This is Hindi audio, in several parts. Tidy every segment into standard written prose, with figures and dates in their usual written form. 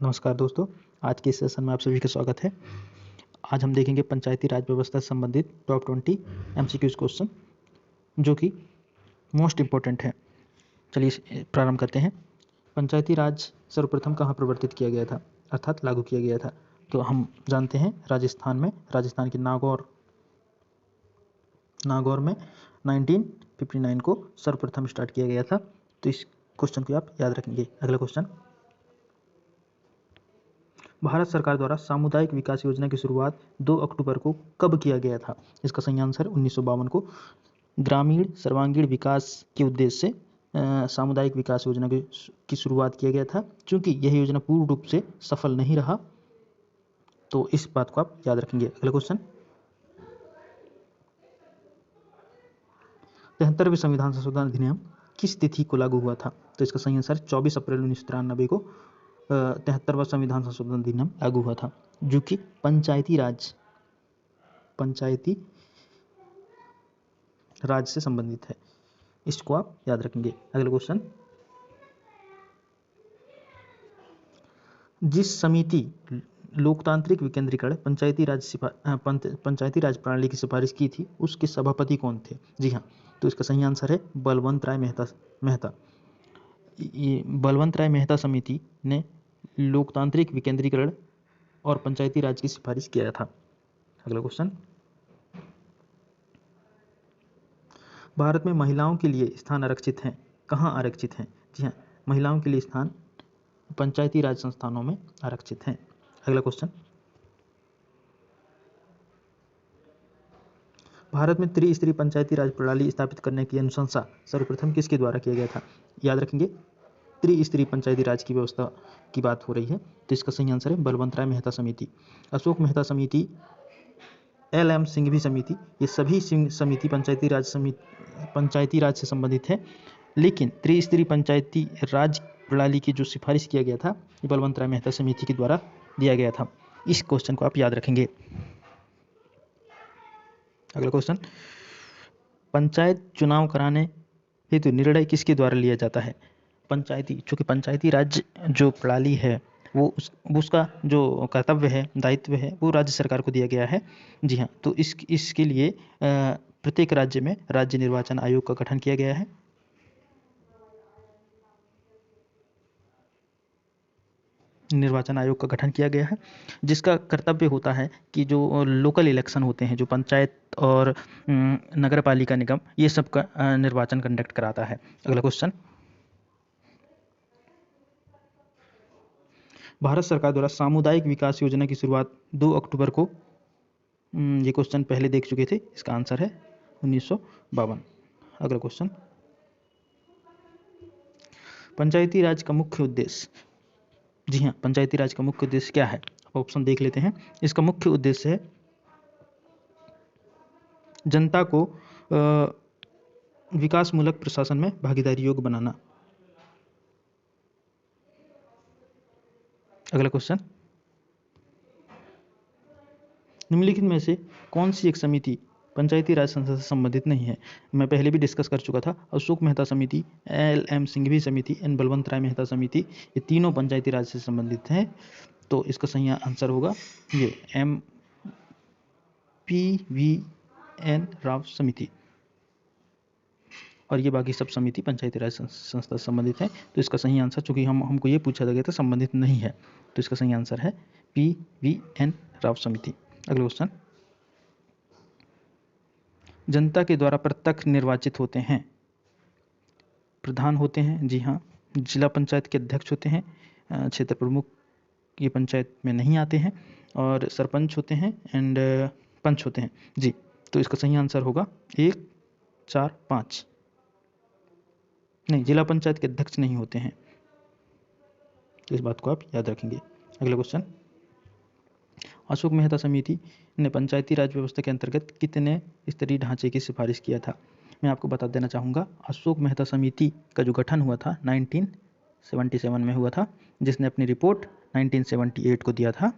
नमस्कार दोस्तों, आज के इस सेशन में आप सभी का स्वागत है। आज हम देखेंगे पंचायती राज व्यवस्था से संबंधित टॉप 20 एमसीक्यूज क्वेश्चन जो कि मोस्ट इम्पोर्टेंट है। चलिए प्रारंभ करते हैं। पंचायती राज सर्वप्रथम कहाँ प्रवर्तित किया गया था अर्थात लागू किया गया था? तो हम जानते हैं राजस्थान में, राजस्थान के नागौर में 1959 को सर्वप्रथम स्टार्ट किया गया था। तो इस क्वेश्चन को आप याद रखेंगे। अगला क्वेश्चन, भारत सरकार द्वारा सामुदायिक विकास योजना की शुरुआत 2 अक्टूबर को कब किया गया था? इसका सही आंसर 1952 को ग्रामीण सर्वांगीण विकास के उद्देश्य से सामुदायिक विकास योजना की शुरुआत किया गया था। चूंकि यह योजना पूर्ण रूप से सफल नहीं रहा, तो इस बात को आप याद रखेंगे। अगला क्वेश्चन, 73वें संविधान संशोधन अधिनियम किस तिथि को लागू हुआ था? तो इसका सही आंसर 24 अप्रैल 1993 को 73वां संविधान संशोधन अधिनियम लागू हुआ था, जो कि पंचायती राज से संबंधित है। इसको आप याद रखेंगे। अगला क्वेश्चन, जिस समिति लोकतांत्रिक विकेंद्रीकरण पंचायती राज प्रणाली की सिफारिश की थी, उसके सभापति कौन थे? जी हाँ, तो इसका सही आंसर है बलवंत राय मेहता। ये बलवंत राय मेहता समिति ने लोकतांत्रिक विकेंद्रीकरण और पंचायती राज की सिफारिश किया था। अगला क्वेश्चन, भारत में महिलाओं के लिए स्थान आरक्षित हैं। कहाँ आरक्षित हैं? जी हाँ, महिलाओं के लिए स्थान पंचायती राज संस्थानों में आरक्षित हैं। अगला क्वेश्चन, भारत में त्रिस्तरीय पंचायती राज प्रणाली स्थापित करने की अनुशंसा सर्वप्रथम किसके द्वारा किया गया था? याद रखेंगे, त्रिस्तरीय पंचायती राज की व्यवस्था की बात हो रही है। तो इसका सही आंसर है बलवंत राय मेहता समिति। अशोक मेहता समिति, LM सिंघवी समिति, ये सभी समिति पंचायती राज से संबंधित है। लेकिन त्रिस्तरीय पंचायती राज प्रणाली की जो सिफारिश किया गया था, ये बलवंत राय मेहता समिति के द्वारा दिया गया था। इस क्वेश्चन को आप याद रखेंगे। अगला क्वेश्चन, पंचायत चुनाव कराने हेतु निर्णय किसके द्वारा लिया जाता है? चूँकि पंचायती राज जो प्रणाली है उसका जो कर्तव्य है, दायित्व है, वो राज्य सरकार को दिया गया है। जी हाँ, तो इसके लिए प्रत्येक राज्य में राज्य निर्वाचन आयोग का गठन किया गया है। जिसका कर्तव्य होता है कि जो लोकल इलेक्शन होते हैं, जो पंचायत और नगर पालिका निगम, ये सब का निर्वाचन कंडक्ट कराता है। अगला क्वेश्चन, भारत सरकार द्वारा सामुदायिक विकास योजना की शुरुआत 2 अक्टूबर को, ये क्वेश्चन पहले देख चुके थे, इसका आंसर है 1952। अगला क्वेश्चन, पंचायती राज का मुख्य उद्देश्य, जी हाँ, पंचायती राज का मुख्य उद्देश्य क्या है? ऑप्शन देख लेते हैं। इसका मुख्य उद्देश्य है जनता को विकासमूलक प्रशासन में भागीदारी योग्य बनाना। अगला क्वेश्चन, निम्नलिखित में से कौन सी एक समिति पंचायती राज संस्था से संबंधित नहीं है? मैं पहले भी डिस्कस कर चुका था। अशोक मेहता समिति, LM सिंघवी समिति एंड बलवंत राय मेहता समिति, ये तीनों पंचायती राज से संबंधित हैं। तो इसका सही आंसर होगा ये MPVN राव समिति, और ये बाकी सब समिति पंचायती राज संस्था से संबंधित है। तो इसका सही आंसर, चूंकि हमको ये पूछा गया था, संबंधित नहीं है, तो इसका सही आंसर है PVN राव समिति। अगला क्वेश्चन, जनता के द्वारा प्रत्यक्ष निर्वाचित होते हैं, प्रधान होते हैं, जी हाँ, जिला पंचायत के अध्यक्ष होते हैं, क्षेत्र प्रमुख ये पंचायत में नहीं आते हैं, और सरपंच होते हैं एंड पंच होते हैं। जी, तो इसका सही आंसर होगा 1, 4, 5। नहीं, जिला पंचायत के अध्यक्ष नहीं होते हैं, तो इस बात को आप याद रखेंगे। अगला क्वेश्चन, अशोक मेहता समिति ने पंचायती राज व्यवस्था के अंतर्गत कितने स्तरीय ढांचे की सिफारिश किया था? मैं आपको बता देना चाहूँगा, अशोक मेहता समिति का जो गठन हुआ था 1977 में हुआ था, जिसने अपनी रिपोर्ट 1978 को दिया था।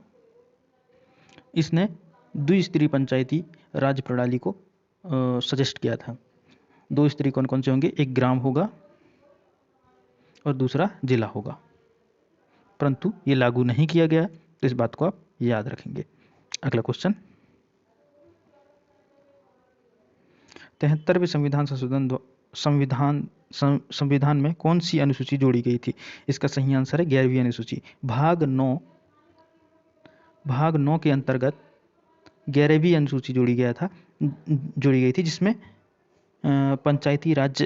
इसने द्विस्तरीय पंचायती राज प्रणाली को सजेस्ट किया था। 2 स्तरीय कौन कौन से होंगे? एक ग्राम होगा और दूसरा जिला होगा। परंतु ये लागू नहीं किया गया, तो इस बात को आप याद रखेंगे। अगला क्वेश्चन, 73वें संविधान में कौन सी अनुसूची जोड़ी गई थी? इसका सही आंसर है 11वीं अनुसूची। भाग 9 के अंतर्गत 11वीं अनुसूची जोड़ी गई थी, जिसमें पंचायती राज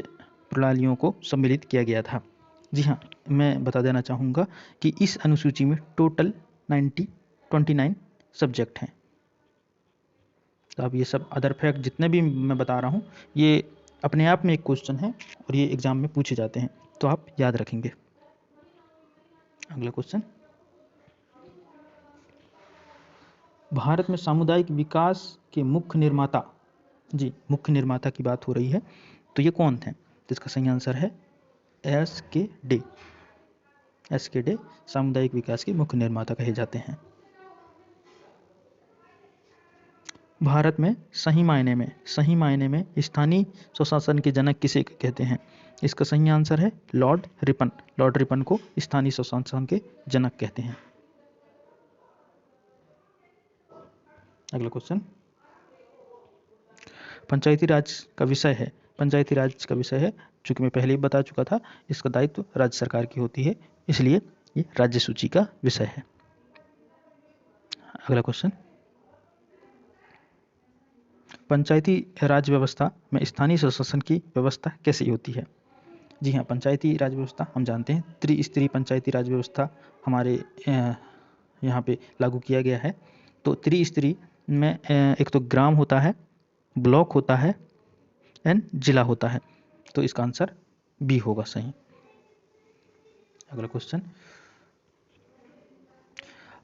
प्रणालियों को सम्मिलित किया गया था। जी हाँ, मैं बता देना चाहूँगा कि इस अनुसूची में टोटल 29 सब्जेक्ट हैं। तो अब ये सब अदर फैक्ट जितने भी मैं बता रहा हूँ, ये अपने आप में एक क्वेश्चन है और ये एग्जाम में पूछे जाते हैं, तो आप याद रखेंगे। अगला क्वेश्चन, भारत में सामुदायिक विकास के मुख्य निर्माता, जी मुख्य निर्माता की बात हो रही है, तो ये कौन थे? तो इसका सही आंसर है SK डे सामुदायिक विकास के मुख्य निर्माता कहे जाते हैं। भारत में सही मायने में स्थानीय स्वशासन के जनक किसे कहते हैं? इसका सही आंसर है लॉर्ड रिपन को स्थानीय स्वशासन के जनक कहते हैं। अगला क्वेश्चन, पंचायती राज का विषय है, चूंकि मैं पहले ही बता चुका था, इसका दायित्व राज्य सरकार की होती है, इसलिए ये राज्य सूची का विषय है। अगला क्वेश्चन, पंचायती राज व्यवस्था में स्थानीय स्वशासन की व्यवस्था कैसी होती है? जी हाँ, पंचायती राज व्यवस्था हम जानते हैं, त्रिस्तरीय पंचायती राज व्यवस्था हमारे यहाँ पे लागू किया गया है। तो त्रिस्तरीय में एक तो ग्राम होता है, ब्लॉक होता है एंड जिला होता है, तो इसका आंसर बी होगा सही। अगला क्वेश्चन,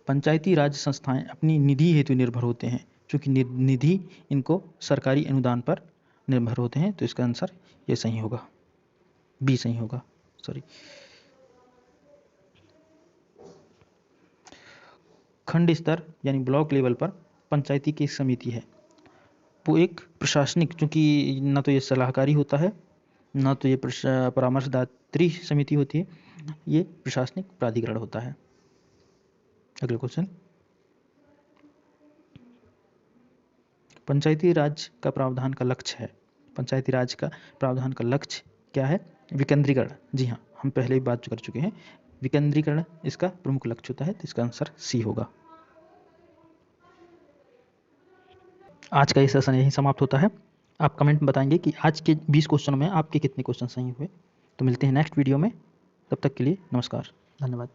पंचायती राज संस्थाएं अपनी निधि हेतु निर्भर होते हैं, क्योंकि निधि इनको सरकारी अनुदान पर निर्भर होते हैं, तो इसका आंसर ये सही होगा, बी सही होगा, सॉरी। खंड स्तर यानी ब्लॉक लेवल पर पंचायती की समिति है, वो एक प्रशासनिक, चूंकि ना तो ये सलाहकारी होता है, ना तो ये परामर्शदात्री समिति होती है, ये प्रशासनिक प्राधिकरण होता है। अगला क्वेश्चन, पंचायती राज का प्रावधान का लक्ष्य है, पंचायती राज का प्रावधान का लक्ष्य क्या है? विकेंद्रीकरण। जी हाँ, हम पहले ही बात कर चुके हैं, विकेंद्रीकरण इसका प्रमुख लक्ष्य होता है, तो इसका आंसर सी होगा। आज का ये सेशन यहीं समाप्त होता है। आप कमेंट में बताएंगे कि आज के 20 क्वेश्चनों में आपके कितने क्वेश्चन सही हुए। तो मिलते हैं नेक्स्ट वीडियो में, तब तक के लिए नमस्कार, धन्यवाद।